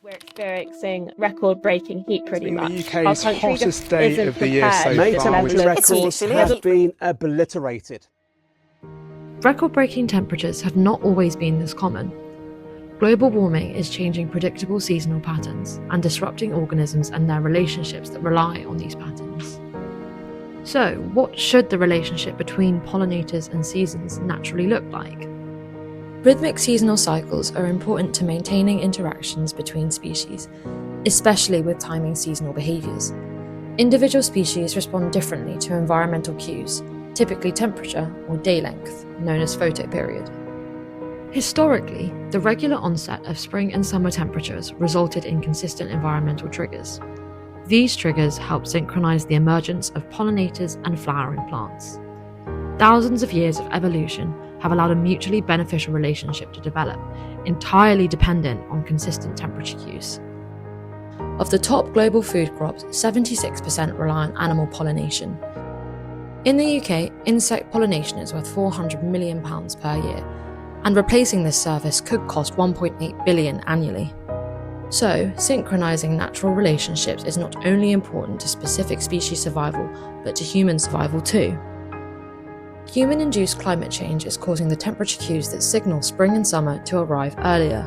We're experiencing record-breaking heat pretty much. It's been the UK's hottest day of the year so May far. temperature records have been obliterated. Record-breaking temperatures have not always been this common. Global warming is changing predictable seasonal patterns and disrupting organisms and their relationships that rely on these patterns. So, what should the relationship between pollinators and seasons naturally look like? Rhythmic seasonal cycles are important to maintaining interactions between species, especially with timing seasonal behaviours. Individual species respond differently to environmental cues, typically temperature or day length, known as photoperiod. Historically, the regular onset of spring and summer temperatures resulted in consistent environmental triggers. These triggers help synchronize the emergence of pollinators and flowering plants. Thousands of years of evolution have allowed a mutually beneficial relationship to develop, entirely dependent on consistent temperature cues. Of the top global food crops, 76% rely on animal pollination. In the UK, insect pollination is worth £400 million per year, and replacing this service could cost £1.8 billion annually. So, synchronizing natural relationships is not only important to specific species survival, but to human survival too. Human-induced climate change is causing the temperature cues that signal spring and summer to arrive earlier.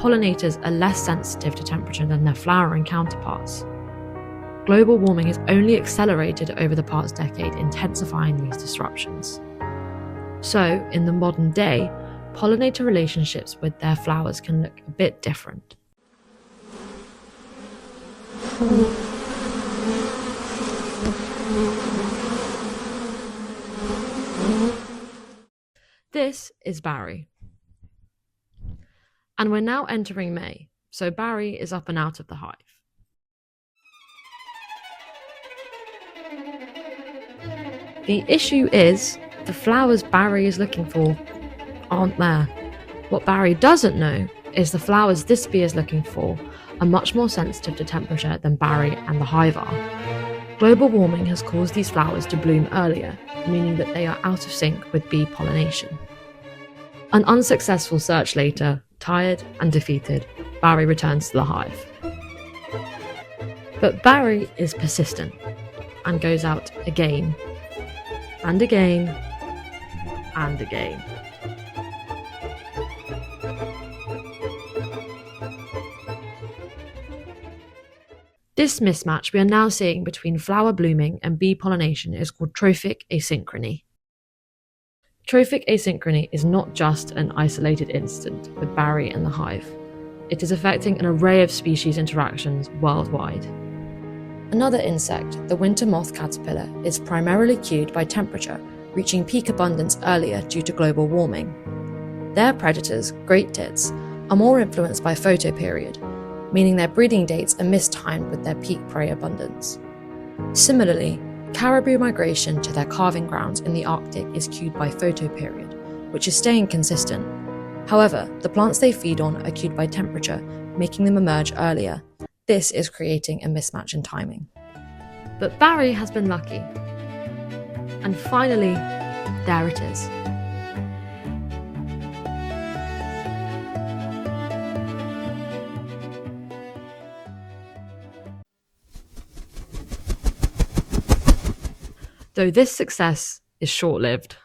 Pollinators are less sensitive to temperature than their flowering counterparts. Global warming has only accelerated over the past decade, intensifying these disruptions. So, in the modern day, pollinator relationships with their flowers can look a bit different. This is Barry. And we're now entering May, so Barry is up and out of the hive. The issue is, the flowers Barry is looking for aren't there. What Barry doesn't know is the flowers this bee is looking for are much more sensitive to temperature than Barry and the hive are. Global warming has caused these flowers to bloom earlier, meaning that they are out of sync with bee pollination. An unsuccessful search later, tired and defeated, Barry returns to the hive. But Barry is persistent and goes out again, and again, and again. This mismatch we are now seeing between flower blooming and bee pollination is called trophic asynchrony. Trophic asynchrony is not just an isolated incident with Barry and the hive. It is affecting an array of species interactions worldwide. Another insect, the winter moth caterpillar, is primarily cued by temperature, reaching peak abundance earlier due to global warming. Their predators, great tits, are more influenced by photoperiod, meaning their breeding dates are mistimed with their peak prey abundance. Similarly, caribou migration to their calving grounds in the Arctic is cued by photoperiod, which is staying consistent. However, the plants they feed on are cued by temperature, making them emerge earlier. This is creating a mismatch in timing. But Barry has been lucky. And finally, there it is. Though this success is short-lived.